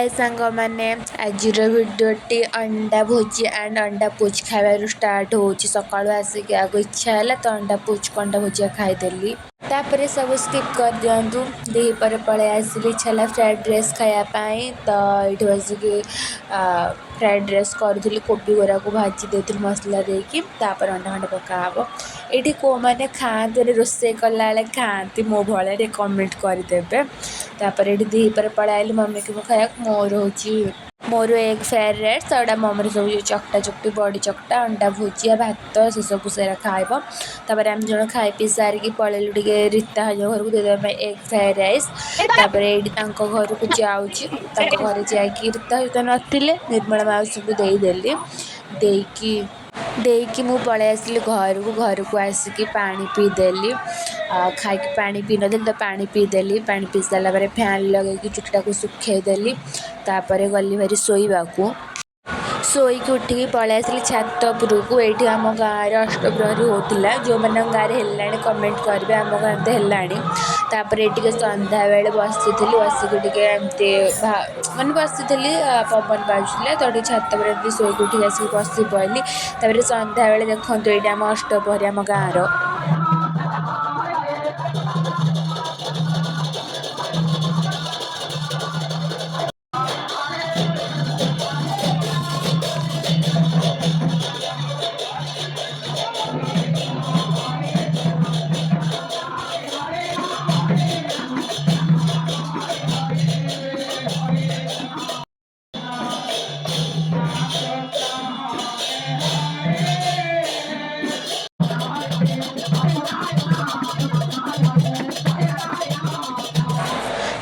हाय सांग मैंने आज भिडटी अंडा भोजी एंड अंडा पोच खाइबार स्टार्ट हो सकाळु आसिक आगो इच्छा है तो अंडा पोच को अंडा भुजिया खाईदेली तापर सब स्किप कर दिंतु दीपर पलि आसिली इच्छा है फ्राइड राइस खायापाई तो ये बसिक फ्राइड राइस करी कोबी गुरा को भाजी देती मसला देकी तापर अंडा खंडे पकाब ये को मैंने खाते रोसे कला खाती मो भाई कमेंट करदे तापर ये दीपर पलि मम्मी को खाया मोर एग फ्राइड राइस एटा मम्मी सब चकटा चकटी बड़ी चकटा अंडा भुजिया भात से सब सारा खाइब तापर आम जन खाई पी सारिकी पलैलु टे रीता हज घर को देदें एग फ्राइड राइस तापर ये घर को जाऊँगी घर जाकि रीता हज नथिले निर्मला माउसी को देकी मु पलि आसिली घर को आसिकी पानी पीदेली खाई पानी पी नदी तो पानी पीदेली पानी पी सारापर फैन लगे चुटा को सुखेदेली तापर गली भारी शोईकी उठिकी पलि आसिली छात उपरकू ये आम गाँव अष्टप्रहरी होता जो मैंने गाँव में कमेंट करेंगे आम गाँव तो है ये संध्या बेले बसी बसिकी मैंने बसी पवन बाजुला तो छात पर शोईकी उठिक आसिक बसी पड़ी तापर संध्या बेले देखो ये आम अष्टप्रहरी आम गाँव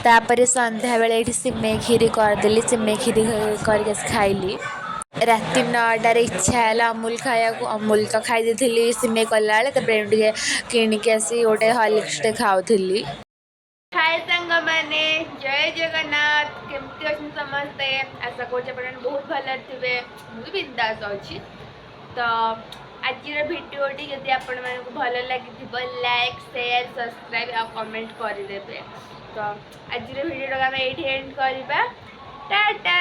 तापर संध्या बेले ये सिमे खीरी करदेली सिमे खीरी कर खाइली राति 9टार इच्छा है अमूल खाया अमूल तो खाई दी सिमे कला टे किणिक आसी गोटे हॉर्लिक्स टे खाऊली। हाय सांग मैंने जय जगन्नाथ केमती अच्छे समस्ते आशा कर बहुत भल थे मुझे बिंदास अच्छी तो आज भिडियोटी जदि आपण मानक भल लगी लाइक शेयर सब्सक्राइब और कमेंट करदे तो आज भिडियो आम ये एंड करवा टाटा।